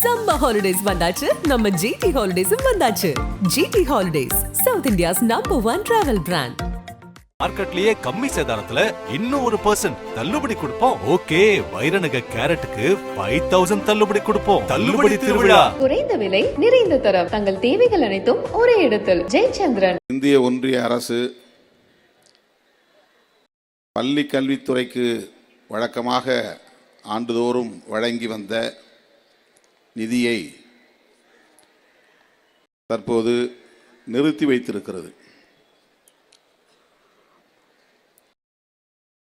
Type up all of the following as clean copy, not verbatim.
Summer holidays வந்தாச்சு, நம்ம GT Holidays வந்தாச்சு. GT Holidays, South India's #1 travel brand. மார்க்கெட்லயே கம்மி சேதாரத்துல இன்னும் 1% தள்ளுபடி கொடுப்போம். ஓகே, வைரநக கேரட்டுக்கு 5000 தள்ளுபடி கொடுப்போம். தள்ளுபடி திருவிழா. குறைந்த விலை, நிறைந்த தரம். தங்கள் தேவைகள் அனைத்தும் ஒரே இடத்தில். ஜெயச்சந்திரன். இந்திய ஒன்றிய அரசு பள்ளி கல்வித்துறைக்கு வழக்கமாக ஆண்டுதோறும் வழங்கி வந்த நிதியை தற்போது நிறுத்தி வைத்திருக்கிறது.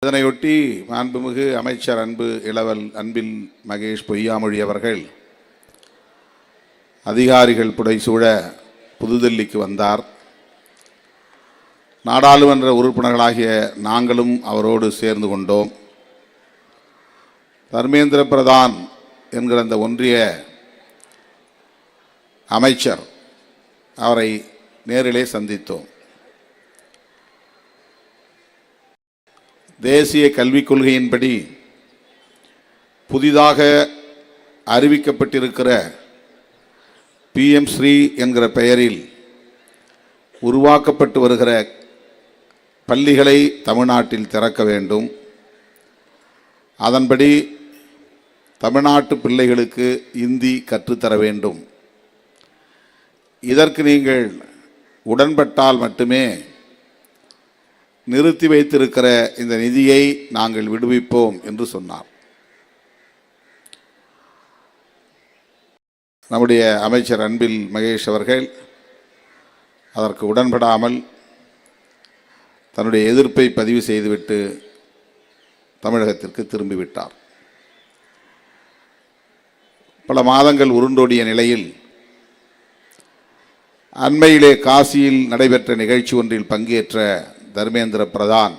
இதனையொட்டி மாண்புமிகு அமைச்சர் அன்பில் மகேஷ் பொய்யாமொழி அவர்கள் அதிகாரிகள் புடைசூழ புதுதில்லிக்கு வந்தார். நாடாளுமன்ற உறுப்பினர்களாகிய நாங்களும் அவரோடு சேர்ந்து கொண்டோம். தர்மேந்திர பிரதான் என்கிற அந்த ஒன்றிய அமைச்சர் அவரை நேரிலே சந்தித்தோம். தேசிய கல்விக் கொள்கையின்படி புதிதாக அறிவிக்கப்பட்டிருக்கிற PM ஸ்ரீ என்கிற பெயரில் உருவாக்கப்பட்டு வருகிற பள்ளிகளை தமிழ்நாட்டில் திறக்க வேண்டும். அதன்படி தமிழ்நாட்டு பிள்ளைகளுக்கு இந்தி கற்றுத்தர வேண்டும். இதற்கு நீங்கள் உடன்பட்டால் மட்டுமே நிறுத்தி வைத்திருக்கிற இந்த நிதியை நாங்கள் விடுவிப்போம் என்று சொன்னார். நம்முடைய அமைச்சர் அன்பில் மகேஷ் அவர்கள் அதற்கு உடன்படாமல் தன்னுடைய எதிர்ப்பை பதிவு செய்துவிட்டு தமிழகத்திற்கு திரும்பிவிட்டார். பல மாதங்கள் உருண்டோடிய நிலையில் அண்மையிலே காசியில் நடைபெற்ற நிகழ்ச்சி ஒன்றில் பங்கேற்ற தர்மேந்திர பிரதான்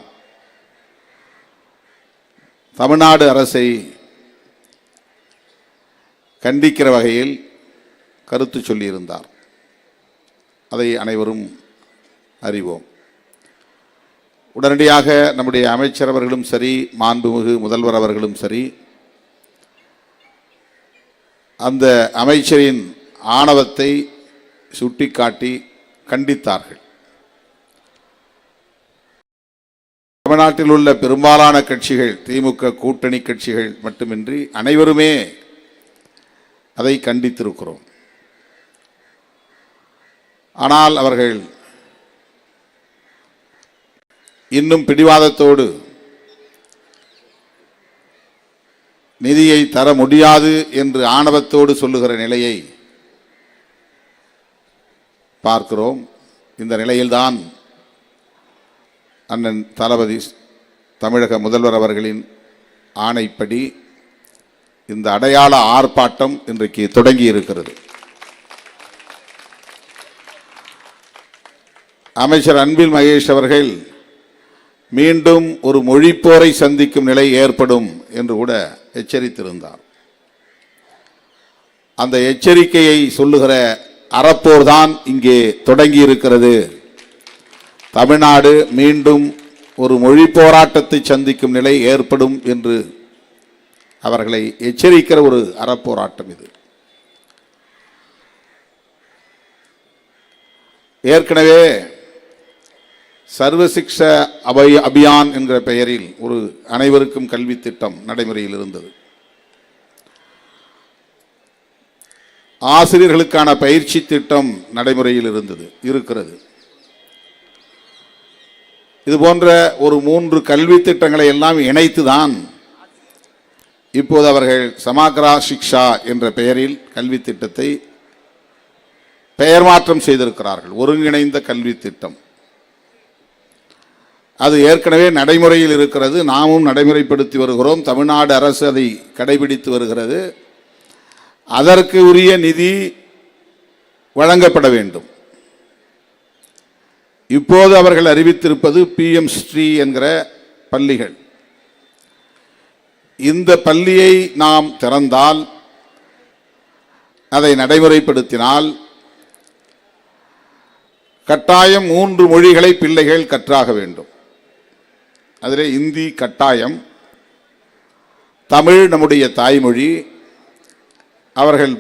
தமிழ்நாடு அரசை கண்டிக்கிற வகையில் கருத்து சொல்லியிருந்தார். அதை அனைவரும் அறிவோம். உடனடியாக நம்முடைய அமைச்சர் அவர்களும் சரி, மாண்புமிகு முதல்வர் அவர்களும் சரி, அந்த அமைச்சரின் ஆணவத்தை சுட்டிக்காட்டி கண்டித்தார்கள். தமிழ்நாட்டில் உள்ள பெரும்பாலான கட்சிகள், திமுக கூட்டணி கட்சிகள் மட்டுமின்றி அனைவருமே அதை கண்டித்திருக்கிறோம். ஆனால் அவர்கள் இன்னும் பிடிவாதத்தோடு நிதியை தர முடியாது என்று ஆணவத்தோடு சொல்லுகிற நிலையை பார்க்கிறோம். இந்த நிலையில்தான் அண்ணன் தளபதி தமிழக முதல்வர் அவர்களின் ஆணைப்படி இந்த அடையாள ஆர்ப்பாட்டம் இன்றைக்கு தொடங்கி இருக்கிறது. அமைச்சர் அன்பில் மகேஷ் அவர்கள் மீண்டும் ஒரு மொழிப்போரை சந்திக்கும் நிலை ஏற்படும் என்று கூட எச்சரித்திருந்தார். அந்த எச்சரிக்கையை சொல்லுகிற அறப்போர் தான் இங்கே தொடங்கி இருக்கிறது. தமிழ்நாடு மீண்டும் ஒரு மொழி போராட்டத்தை சந்திக்கும் நிலை ஏற்படும் என்று அவர்களை எச்சரிக்கிற ஒரு அறப்போராட்டம் இது. ஏற்கனவே சர்வசிக்ஷ அபியான் என்கிற பெயரில் ஒரு அனைவருக்கும் கல்வி திட்டம் நடைமுறையில் இருந்தது. ஆசிரியர்களுக்கான பயிற்சி திட்டம் நடைமுறையில் இருக்கிறது. இது போன்ற ஒரு 3 கல்வி திட்டங்களை எல்லாம் இணைத்துதான் இப்போது அவர்கள் சமக்ரா சிக்ஷா என்ற பெயரில் கல்வி திட்டத்தை பெயர் மாற்றம் செய்திருக்கிறார்கள். ஒருங்கிணைந்த கல்வி திட்டம். அது ஏற்கனவே நடைமுறையில் இருக்கிறது. நாமும் நடைமுறைப்படுத்தி வருகிறோம். தமிழ்நாடு அரசு அதை கடைபிடித்து வருகிறது. அதற்கு உரிய நிதி வழங்கப்பட வேண்டும். இப்போது அவர்கள் அறிவித்திருப்பது PM ஸ்ரீ என்கிற பள்ளிகள். இந்த பள்ளியை நாம் திறந்தால், அதை நடைமுறைப்படுத்தினால் கட்டாயம் 3 மொழிகளை பிள்ளைகள் கற்றாக வேண்டும். அதிலே இந்தி கட்டாயம், தமிழ் நம்முடைய தாய்மொழி, அவர்கள்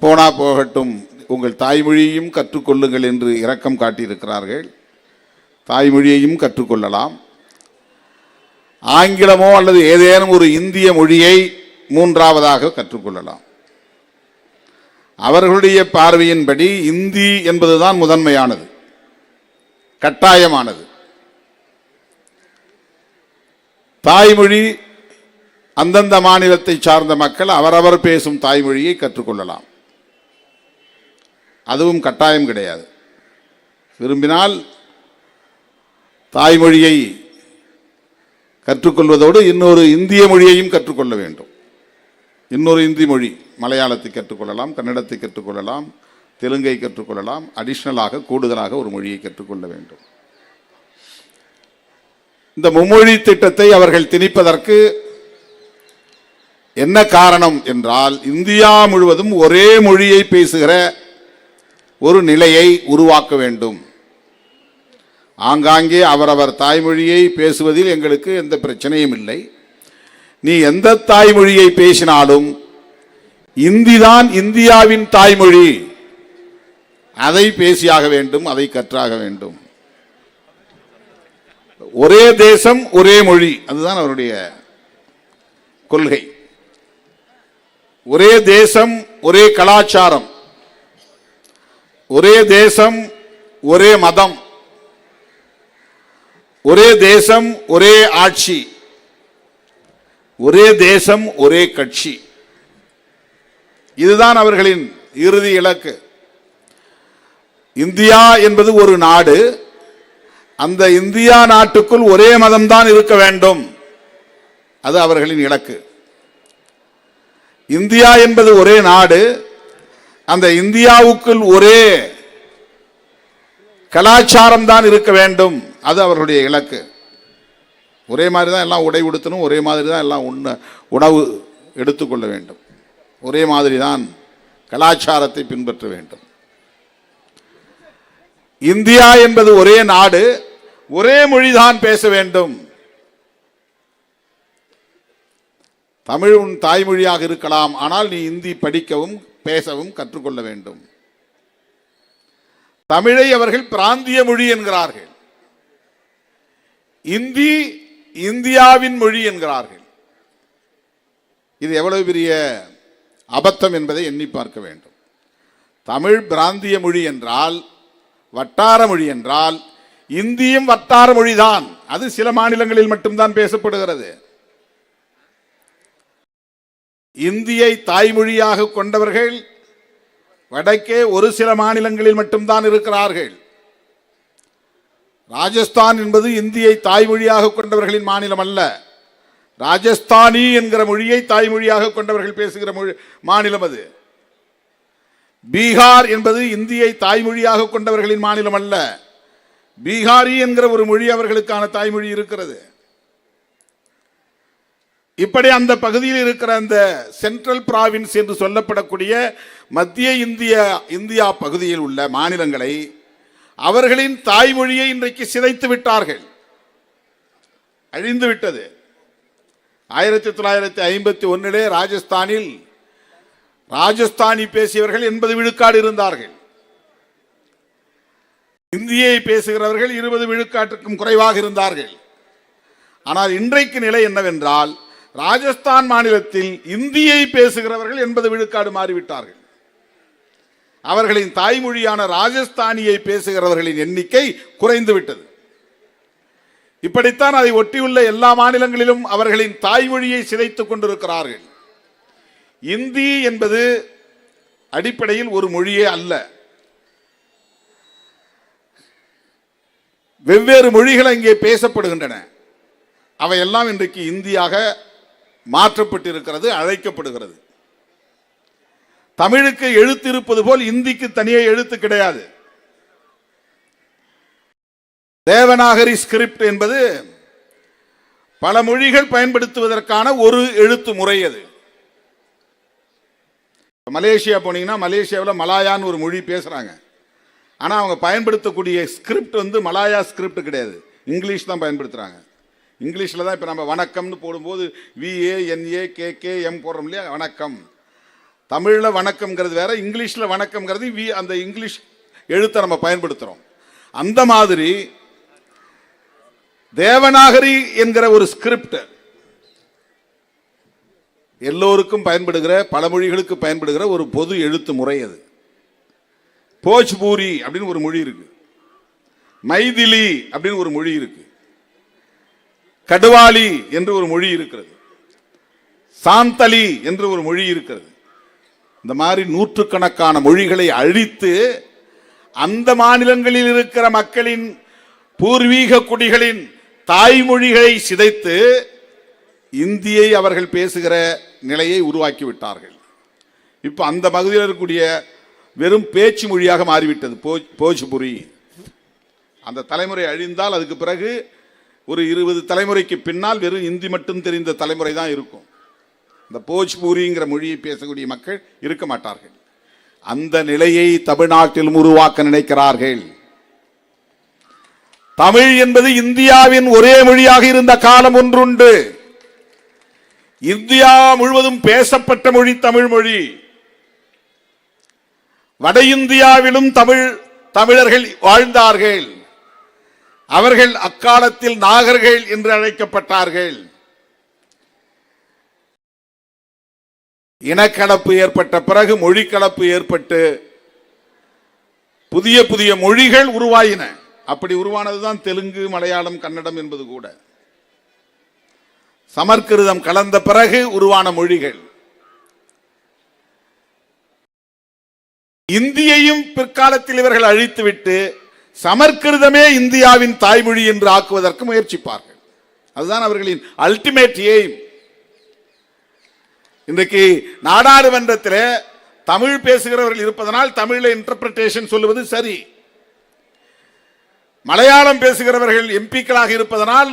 போனா போகட்டும், உங்கள் தாய்மொழியையும் கற்றுக்கொள்ளுங்கள் என்று இரக்கம் காட்டியிருக்கிறார்கள். தாய்மொழியையும் கற்றுக்கொள்ளலாம். ஆங்கிலமோ அல்லது ஏதேனும் ஒரு இந்திய மொழியை மூன்றாவதாக கற்றுக்கொள்ளலாம். அவர்களுடைய பார்வையின்படி இந்தி என்பதுதான் முதன்மையானது, கட்டாயமானது. தாய்மொழி அந்தந்த மாநிலத்தை சார்ந்த மக்கள் அவரவர் பேசும் தாய்மொழியை கற்றுக்கொள்ளலாம். அதுவும் கட்டாயம் கிடையாது. விரும்பினால் தாய்மொழியை கற்றுக்கொள்வதோடு இன்னொரு இந்திய மொழியையும் கற்றுக்கொள்ள வேண்டும். இன்னொரு இந்தி மொழி, மலையாளத்தை கற்றுக்கொள்ளலாம், கன்னடத்தை கற்றுக்கொள்ளலாம், தெலுங்கை கற்றுக்கொள்ளலாம். அடிஷனலாக கூடுதலாக ஒரு மொழியை கற்றுக்கொள்ள வேண்டும். இந்த மும்மொழி திட்டத்தை அவர்கள் திணிப்பதற்கு என்ன காரணம் என்றால், இந்தியா முழுவதும் ஒரே மொழியை பேசுகிற ஒரு நிலையை உருவாக்க வேண்டும். ஆங்காங்கே அவரவர் தாய்மொழியை பேசுவதில் எங்களுக்கு எந்த பிரச்சனையும் இல்லை. நீ எந்த தாய்மொழியை பேசினாலும் இந்திதான் இந்தியாவின் தாய்மொழி, அதை பேசியாக வேண்டும், அதை கற்றாக வேண்டும். ஒரே தேசம் ஒரே மொழி, அதுதான் அவருடைய கொள்கை. ஒரே தேசம் ஒரே கலாச்சாரம், ஒரே தேசம் ஒரே மதம், ஒரே தேசம் ஒரே ஆட்சி, ஒரே தேசம் ஒரே கட்சி. இதுதான் அவர்களின் இறுதி இலக்கு. இந்தியா என்பது ஒரு நாடு, அந்த இந்தியா நாட்டுக்குள் ஒரே மதம்தான் இருக்க வேண்டும், அது அவர்களின் இலக்கு. இந்தியா என்பது ஒரே நாடு, அந்த இந்தியாவுக்குள் ஒரே கலாச்சாரம் தான் இருக்க வேண்டும், அது அவர்களுடைய இலக்கு. ஒரே மாதிரி தான் எல்லாம் உடை உடுத்தணும், ஒரே மாதிரி தான் எல்லாம் உணவு எடுத்துக்கொள்ள வேண்டும், ஒரே மாதிரி தான் கலாச்சாரத்தை பின்பற்ற வேண்டும். இந்தியா என்பது ஒரே நாடு, ஒரே மொழிதான் பேச வேண்டும். தமிழ் உன் தாய்மொழியாக இருக்கலாம், ஆனால் நீ இந்தி படிக்கவும் பேசவும் கற்றுக்கொள்ள வேண்டும். தமிழை அவர்கள் பிராந்திய மொழி என்கிறார்கள், இந்தி இந்தியாவின் மொழி என்கிறார்கள். இது எவ்வளவு பெரிய அபத்தம் என்பதை எண்ணி பார்க்க வேண்டும். தமிழ் பிராந்திய மொழி என்றால், வட்டார மொழி என்றால், இந்தியும் வட்டார மொழிதான். அது சில மாநிலங்களில் மட்டும்தான் பேசப்படுகிறது. இந்தியை தாய்மொழியாக கொண்டவர்கள் வடக்கே ஒரு சில மாநிலங்களில் மட்டும்தான் இருக்கிறார்கள். ராஜஸ்தான் என்பது இந்தியை தாய்மொழியாக கொண்டவர்களின் மாநிலம் அல்ல. ராஜஸ்தானி என்கிற மொழியை தாய்மொழியாக கொண்டவர்கள் பேசுகிற மாநிலம் அது. பீகார் என்பது இந்தியை தாய்மொழியாக கொண்டவர்களின் மாநிலம் அல்ல. பீகாரி என்கிற ஒரு மொழி அவர்களுக்கான தாய்மொழி இருக்கிறது. இப்படி அந்த பகுதியில் இருக்கிற அந்த சென்ட்ரல் பிராவின்ஸ் என்று சொல்லப்படக்கூடிய மத்திய இந்தியா பகுதியில் உள்ள மாநிலங்களை அவர்களின் தாய்மொழியை இன்றைக்கு சிதைத்து விட்டார்கள், அழிந்து விட்டது. 1951 ராஜஸ்தானில் ராஜஸ்தானி பேசியவர்கள் 80 விழுக்காடு இருந்தார்கள். இந்தியை பேசுகிறவர்கள் 20 விழுக்காட்டுக்கும் குறைவாக இருந்தார்கள். ஆனால் இன்றைக்கு நிலை என்னவென்றால், ராஜஸ்தான் மாநிலத்தில் இந்தியை பேசுகிறவர்கள் 80 விழுக்காடு மாறிவிட்டார்கள். அவர்களின் தாய்மொழியான ராஜஸ்தானியை பேசுகிறவர்களின் எண்ணிக்கை குறைந்து விட்டது. இப்படித்தான் அதை ஒட்டியுள்ள எல்லா மாநிலங்களிலும் அவர்களின் தாய்மொழியை சிதைத்துக் கொண்டிருக்கிறார்கள். இந்தி என்பது அடிப்படையில் ஒரு மொழியே அல்ல. வெவ்வேறு மொழிகள் இங்கே பேசப்படுகின்றன. அவையெல்லாம் இன்றைக்கு இந்தியாக மாற்றப்பட்டிருக்கிறது, அழைக்கப்படுகிறது. தமிழுக்கு எழுத்து இருப்பது போல் இந்திக்கு தனியே எழுத்து கிடையாது. தேவநாகரி ஸ்கிரிப்ட் என்பது பல மொழிகள் பயன்படுத்துவதற்கான ஒரு எழுத்து முறை. அது மலேசியா போனீங்கன்னா மலேசியாவில் மலாயான்னு ஒரு மொழி பேசுறாங்க. ஆனால் அவங்க பயன்படுத்தக்கூடிய ஸ்கிரிப்ட் வந்து மலாயா ஸ்கிரிப்ட் கிடையாது, இங்கிலீஷ் தான் பயன்படுத்துறாங்க. இங்கிலீஷில் தான் இப்போ நம்ம வணக்கம்னு போடும்போது VANAKKM போடுறோம் இல்லையா, வணக்கம். தமிழ்ல வணக்கம்ங்கிறது வேற, இங்கிலீஷ்ல வணக்கம்ங்கிறது அந்த இங்கிலீஷ் எழுத்தை நம்ம பயன்படுத்துறோம். அந்த மாதிரி தேவநாகரி என்கிற ஒரு ஸ்கிரிப்ட் எல்லோருக்கும் பயன்படுகிற, பல மொழிகளுக்கு பயன்படுகிற ஒரு பொது எழுத்து முறை அது. போஜ்பூரி அப்படின்னு ஒரு மொழி இருக்கு, மைதிலி அப்படின்னு ஒரு மொழி இருக்கு, கடுவாலி என்று ஒரு மொழி இருக்கிறது, சாந்தலி என்று ஒரு மொழி இருக்கிறது. இந்த மாதிரி நூற்றுக்கணக்கான மொழிகளை அழித்து அந்த மாநிலங்களில் இருக்கிற மக்களின் பூர்வீக குடிகளின் தாய்மொழிகளை சிதைத்து இந்தியை அவர்கள் பேசுகிற நிலையை உருவாக்கி விட்டார்கள். இப்ப அந்த பகுதியில் இருக்கக்கூடிய வெறும் பேச்சு மொழியாக மாறிவிட்டது போஜ்புரி. அந்த தலைமுறை அழிந்தால் அதுக்கு பிறகு ஒரு 20 தலைமுறைக்கு பின்னால் வெறும் இந்தி மட்டும் தெரிந்த தலைமுறை தான் இருக்கும். இந்த போஜ்பூரிங்கிற மொழியை பேசக்கூடிய மக்கள் இருக்க மாட்டார்கள். அந்த நிலையை தமிழ்நாட்டில் உருவாக்க நினைக்கிறார்கள். தமிழ் என்பது இந்தியாவின் ஒரே மொழியாக இருந்த காலம் ஒன்றுண்டு. இந்தியா முழுவதும் பேசப்பட்ட மொழி தமிழ் மொழி. வட இந்தியாவிலும் தமிழர்கள் வாழ்ந்தார்கள். அவர்கள் அக்காலத்தில் நாகர்கள் என்று அழைக்கப்பட்டார்கள். இனக்கலப்பு ஏற்பட்ட பிறகு மொழி கலப்பு ஏற்பட்டு புதிய புதிய மொழிகள் உருவாயின. அப்படி உருவானதுதான் தெலுங்கு, மலையாளம், கன்னடம் என்பது கூட. சமஸ்கிருதம் கலந்த பிறகு உருவான மொழிகள். இந்தியையும் பிற்காலத்தில் இவர்கள் அழித்துவிட்டு சமஸ்கிருதமே இந்தியாவின் தாய்மொழி என்று ஆக்குவதற்கு முயற்சிப்பார்கள். அதுதான் அவர்களின் அல்டிமேட் எய்ம். இன்றைக்கு நாடாளுமன்றத்தில் தமிழ் பேசுகிறவர்கள் இருப்பதனால் தமிழில் இன்டர்பிரேஷன் சொல்லுவது சரி. மலையாளம் பேசுகிறவர்கள் எம்பிக்களாக இருப்பதனால்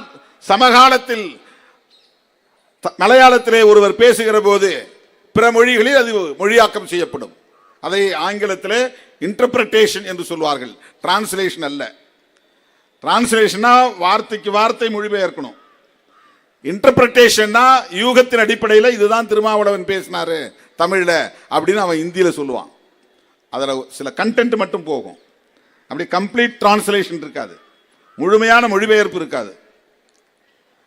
சமகாலத்தில் மலையாளத்திலே ஒருவர் பேசுகிற போது பிற மொழிகளில் அது மொழியாக்கம் செய்யப்படும். அதை ஆங்கிலத்திலே இன்டர்பிரேஷன் என்று சொல்வார்கள், டிரான்ஸ்லேஷன் அல்ல. டிரான்ஸ்லேஷனா வார்த்தைக்கு வார்த்தை மொழிபெயர்க்கணும். இன்டர்பிரேஷன்னா யூகத்தின் அடிப்படையில் இதுதான் திருமாவளவன் பேசினாரு தமிழ்ல அப்படின்னு அவன் இந்தியில சொல்லுவான். அதுல சில கண்டென்ட் மட்டும் போகும். அப்படி கம்ப்ளீட் டிரான்ஸ்லேஷன் இருக்காது, முழுமையான மொழிபெயர்ப்பு இருக்காது.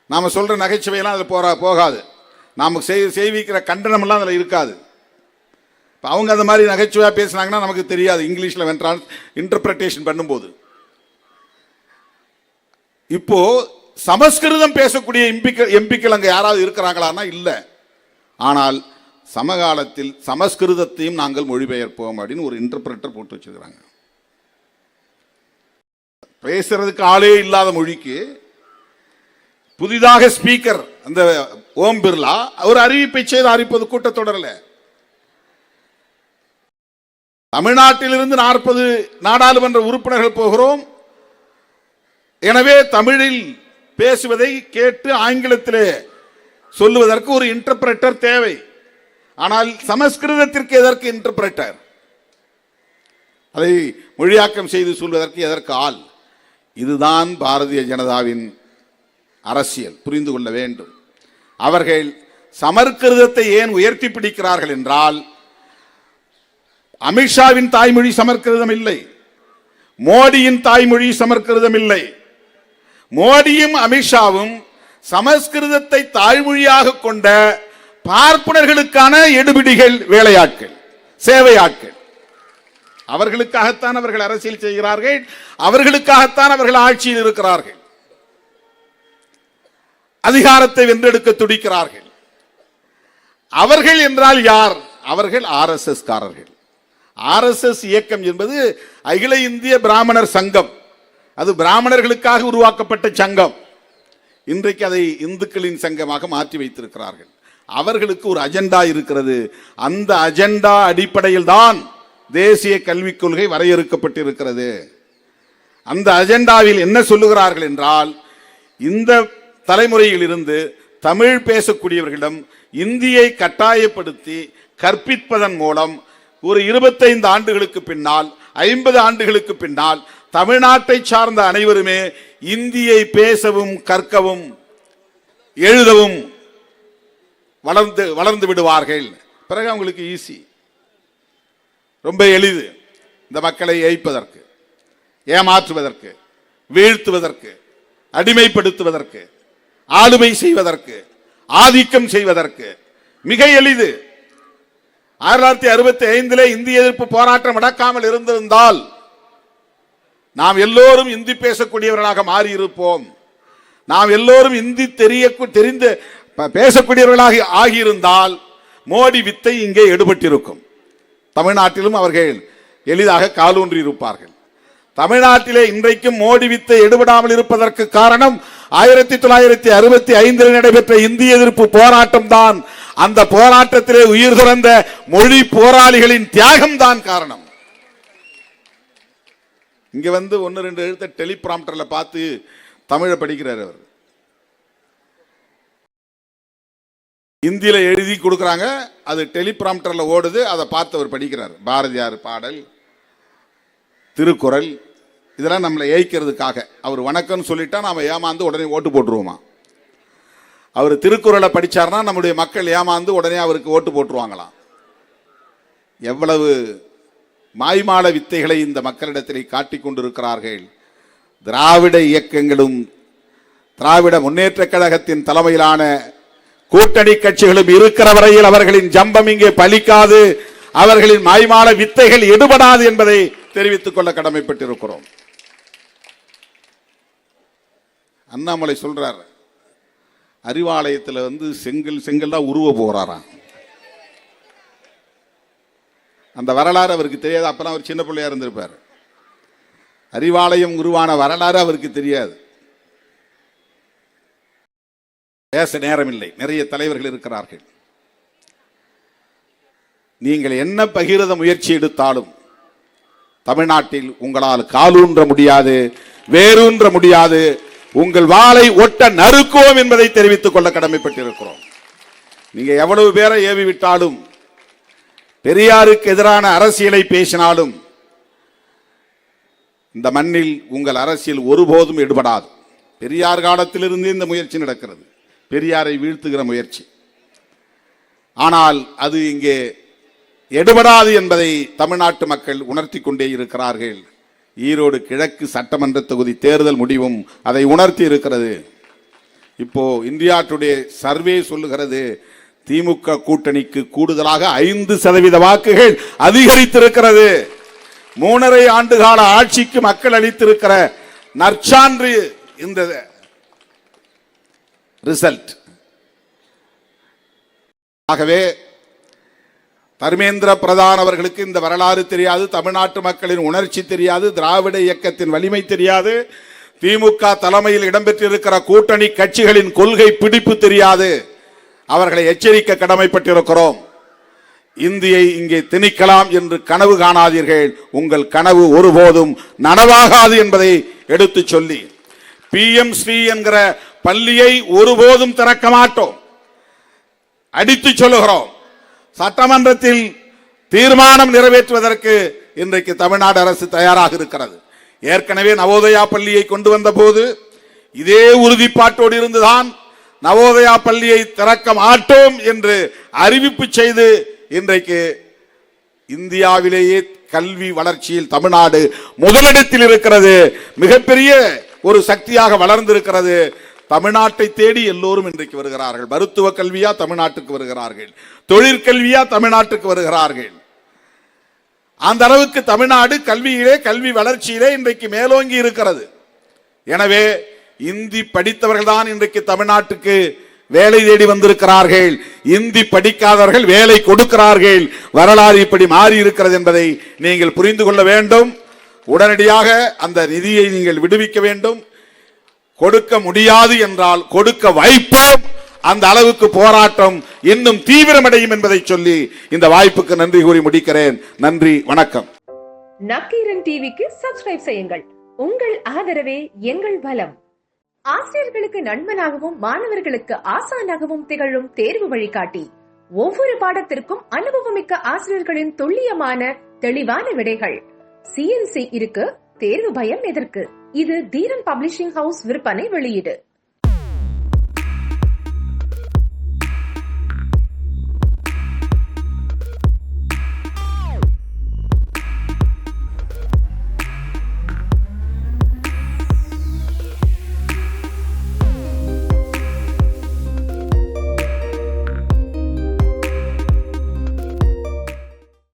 நாம சொல்ற நகைச்சுவையெல்லாம் அதுல போகாது. நாம செய்விக்கிற கண்டனம் எல்லாம் அதுல இருக்காது. அவங்க அந்த மாதிரி நகைச்சுவையா பேசினாங்கன்னா நமக்கு தெரியாது இங்கிலீஷ்ல வென்றால் இன்டர்பிரேஷன் பண்ணும்போது. இப்போ சமஸ்கிருதம் பேசக்கூடிய எம்பிக்கள் அங்க யாராவது இருக்கிறாங்களான்னா இல்ல. ஆனால் சமகாலத்தில் சமஸ்கிருதத்தையும் நாங்கள் மொழிபெயர்ப்போம் அப்படின்னு ஒரு இன்டர்பிரேட்டர் போட்டு வச்சிருக்காங்க. பேசுறதுக்கு ஆளே இல்லாத மொழிக்கு புதிதாக ஸ்பீக்கர் அந்த ஓம் பிர்லா ஒரு அறிவிப்பை செய்து அறிவிப்பது கூட்டத்தொடரில் தமிழ்நாட்டிலிருந்து 40 நாடாளுமன்ற உறுப்பினர்கள் போகிறோம். எனவே தமிழில் பேசுவதை கேட்டு ஆங்கிலத்திலே சொல்லுவதற்கு ஒரு இன்டர்பிரேட்டர் தேவை. ஆனால் சமஸ்கிருதத்திற்கு எதற்கு இன்டர்பிரேட்டர்? அதை மொழியாக்கம் செய்து சொல்வதற்கு எதற்கு ஆள்? இதுதான் பாரதிய ஜனதாவின் அரசியல். புரிந்து கொள்ள வேண்டும். அவர்கள் சமஸ்கிருதத்தை ஏன் உயர்த்தி பிடிக்கிறார்கள் என்றால், அமித்ஷாவின் தாய்மொழி சமஸ்கிருதம் இல்லை, மோடியின் தாய்மொழி சமஸ்கிருதம் இல்லை. மோடியும் அமித்ஷாவும் சமஸ்கிருதத்தை தாய்மொழியாக கொண்ட பார்ப்பனர்களுக்கான எடுபிடிகள், வேலையாட்கள், சேவையாட்கள். அவர்களுக்காகத்தான் அவர்கள் அரசியல் செய்கிறார்கள், அவர்களுக்காகத்தான் அவர்கள் ஆட்சியில் இருக்கிறார்கள், அதிகாரத்தை வென்றெடுக்க துடிக்கிறார்கள். அவர்கள் என்றால் யார்? அவர்கள் RSS காரர்கள். RSS இயக்கம் என்பது அகில இந்திய பிராமணர் சங்கம். அது பிராமணர்களுக்காக உருவாக்கப்பட்ட சங்கம். இன்றைக்கு அதை இந்துக்களின் சங்கமாக மாற்றி வைத்திருக்கிறார்கள். அவர்களுக்கு ஒரு அஜெண்டா இருக்கிறது. அந்த அஜெண்டா அடிப்படையில் தான் தேசிய கல்விக் கொள்கை வரையறுக்கப்பட்டிருக்கிறது. அந்த அஜெண்டாவில் என்ன சொல்லுகிறார்கள் என்றால், இந்த தலைமுறையில் இருந்து தமிழ் பேசக்கூடியவர்களிடம் இந்தியை கட்டாயப்படுத்தி கற்பிப்பதன் மூலம் ஒரு 25 ஆண்டுகளுக்கு பின்னால், 50 ஆண்டுகளுக்கு பின்னால் தமிழ்நாட்டை சார்ந்த அனைவருமே இந்தியை பேசவும் கற்கவும் எழுதவும் வளர்ந்து விடுவார்கள். பிறகு அவங்களுக்கு ஈஸி. ரொம்ப எளிது இந்த மக்களை ஏய்ப்பதற்கு, ஏமாற்றுவதற்கு, வீழ்த்துவதற்கு, அடிமைப்படுத்துவதற்கு, ஆளுமை செய்வதற்கு, ஆதிக்கம் செய்வதற்கு மிக எளிது. 1965 இந்திய எதிர்ப்பு போராட்டம் நடக்காமல் இருந்திருந்தால் நாம் எல்லோரும் இந்தி பேசக்கூடியவர்களாக மாறி இருப்போம். நாம் எல்லோரும் இந்தி தெரிந்து பேசக்கூடியவர்களாக ஆகியிருந்தால் மோடி வித்தை இங்கே எடுபட்டிருக்கும். தமிழ்நாட்டிலும் அவர்கள் எளிதாக காலூன்றி இருப்பார்கள். தமிழ்நாட்டிலே இன்றைக்கும் மோடி வித்தை எடுபடாமல் இருப்பதற்கு காரணம் 1965 நடைபெற்ற இந்திய எதிர்ப்பு போராட்டம் தான். அந்த போராட்டத்திலே உயிர் துறந்த மொழி போராளிகளின் தியாகம் தான் காரணம். இங்க வந்து 1-2 எழுத்த டெலிபிராம்டர்ல பார்த்து தமிழை படிக்கிறார். அவர் இந்தியில எழுதி கொடுக்கறாங்க, அது டெலிபிராம்டர்ல ஓடுது, அதை பார்த்து அவர் படிக்கிறார். பாரதியார் பாடல், திருக்குறள், இதெல்லாம் நம்மளை ஏய்க்கிறதுக்காக. அவர் வணக்கம் சொல்லிட்டா நாம ஏமாந்து உடனே ஓட்டு போட்டுருவோமா? அவர் திருக்குறளை படிச்சார்னா நம்முடைய மக்கள் ஏமாந்து உடனே அவருக்கு ஓட்டு போட்டுருவாங்களாம். எவ்வளவு மாய்மால வித்தைகளை இந்த மக்களிடத்திலே காட்டிக் கொண்டிருக்கிறார்கள். திராவிட இயக்கங்களும் திராவிட முன்னேற்ற கழகத்தின் தலைமையிலான கூட்டணி கட்சிகளும் இருக்கிற வரையில் அவர்களின் ஜம்பம் இங்கே பலிக்காது, அவர்களின் மாய்மால வித்தைகள் எடுபடாது என்பதை தெரிவித்துக் கொள்ள கடமைப்பட்டிருக்கிறோம். அண்ணாமலை சொல்றார், அறிவாலயத்தில் வந்து செங்கல் தான் உருவ போறாராம். அந்த வரலாறு அவருக்கு தெரியாது. அப்பெல்லாம் அவர் சின்ன பிள்ளையா இருந்திருப்பார். அறிவாலயம் உருவான வரலாறு அவருக்கு தெரியாது. பேச நேரம் இல்லை, நிறைய தலைவர்கள் இருக்கிறார்கள். நீங்கள் என்ன பகிரத முயற்சி எடுத்தாலும் தமிழ்நாட்டில் உங்களால் காலூன்ற முடியாது, வேரூன்ற முடியாது. உங்கள் வாளை ஒட்ட நறுக்குவோம் என்பதை தெரிவித்துக் கொள்ள கடமைப்பட்டிருக்கிறோம். நீங்க எவ்வளவு பேரை ஏவி விட்டாலும், பெரியாருக்கு எதிரான அரசியலை பேசினாலும் இந்த மண்ணில் உங்கள் அரசியல் ஒருபோதும் எடுபடாது. பெரியார் காலத்திலிருந்து இந்த முயற்சி நடக்கிறது, பெரியாரை வீழ்த்துகிற முயற்சி. ஆனால் அது இங்கே எடுபடாது என்பதை தமிழ்நாட்டு மக்கள் உணர்த்தி கொண்டே இருக்கிறார்கள். ஈரோடு கிழக்கு சட்டமன்ற தொகுதி தேர்தல் முடிவும் அதை உணர்த்தி இருக்கிறது. இப்போ இந்தியா டுடே சர்வே சொல்லுகிறது, திமுக கூட்டணிக்கு கூடுதலாக 5% வாக்குகள் அதிகரித்திருக்கிறது. 3.5 ஆண்டுகால ஆட்சிக்கு மக்கள் அளித்திருக்கிற நற்சான்று இந்த ரிசல்ட். ஆகவே தர்மேந்திர பிரதான் அவர்களுக்கு இந்த வரலாறு தெரியாது, தமிழ்நாட்டு மக்களின் உணர்ச்சி தெரியாது, திராவிட இயக்கத்தின் வலிமை தெரியாது, திமுக தலைமையில் இடம்பெற்றிருக்கிற கூட்டணி கட்சிகளின் கொள்கை பிடிப்பு தெரியாது. அவர்களை எச்சரிக்க கடமைப்பட்டிருக்கிறோம். இந்தியை இங்கே திணிக்கலாம் என்று கனவு காணாதீர்கள். உங்கள் கனவு ஒருபோதும் நனவாகாது என்பதை எடுத்து சொல்லி, PM ஸ்ரீ என்கிற பள்ளியை ஒருபோதும் திறக்க மாட்டோம், அடித்து சொல்லுகிறோம். சட்டமன்றத்தில் தீர்மானம் நிறைவேற்றுவதற்கு இன்றைக்கு தமிழ்நாடு அரசு தயாராக இருக்கிறது. ஏற்கனவே நவோதயா பள்ளியை கொண்டு வந்த போது இதே உறுதிப்பாட்டோடு இருந்துதான் நவோதயா பள்ளியை திறக்க மாட்டோம் என்று அறிவிப்பு செய்து இன்றைக்கு இந்தியாவிலேயே கல்வி வளர்ச்சியில் தமிழ்நாடு முதலிடத்தில் இருக்கிறது. மிகப்பெரிய ஒரு சக்தியாக வளர்ந்திருக்கிறது. தமிழ்நாட்டை தேடி எல்லோரும் இன்றைக்கு வருகிறார்கள். மருத்துவ கல்வியா தமிழ்நாட்டுக்கு வருகிறார்கள், தொழிற்கல்வியா தமிழ்நாட்டுக்கு வருகிறார்கள். அந்த அளவுக்கு தமிழ்நாடு கல்வியிலே, கல்வி வளர்ச்சியிலே இன்றைக்கு மேலோங்கி இருக்கிறது. எனவே இந்தி படித்தவர்கள் தான் இன்றைக்கு தமிழ்நாட்டுக்கு வேலை தேடி வந்திருக்கிறார்கள். இந்தி படிக்காதவர்கள் வேலை கொடுக்கிறார்கள். வரலாறு இப்படி மாறி இருக்கிறது என்பதை நீங்கள் புரிந்து கொள்ள வேண்டும். உடனடியாக அந்த நிதியை நீங்கள் விடுவிக்க வேண்டும். கொடுக்க முடியாது என்றால் கொடுக்க வைப்போம். அந்த அளவுக்கு போராட்டம் இன்னும் தீவிரமடையும் என்பதை சொல்லி இந்த வாய்ப்புக்கு நன்றி கூறி முடிக்கிறேன். நன்றி, வணக்கம். நக்கீரன் டிவிக்கு சப்ஸ்கிரைப் செய்யுங்கள். உங்கள் ஆதரவே எங்கள் பலம். ஆசிரியர்களுக்கு நண்பனாகவும் மாணவர்களுக்கு ஆசானாகவும் திகழும் தேர்வு வழிகாட்டி. ஒவ்வொரு பாடத்திற்கும் அனுபவமிக்க ஆசிரியர்களின் துல்லியமான தெளிவான விடைகள். CNC இருக்கு, தேர்வு பயம் எதற்கு? இது தீரன் பப்ளிஷிங் ஹவுஸ் விற்பனை வெளியீடு.